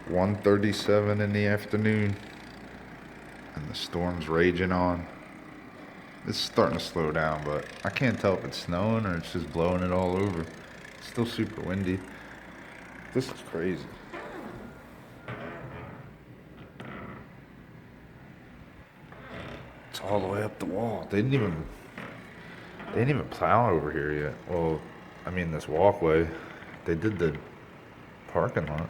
1:37 in the afternoon, and the storm's raging on. It's starting to slow down, but I can't tell if it's snowing or it's just blowing it all over. It's still super windy. This is crazy. It's all the way up the wall. They didn't even plow over here yet. Well, I mean this walkway. They did the parking lot.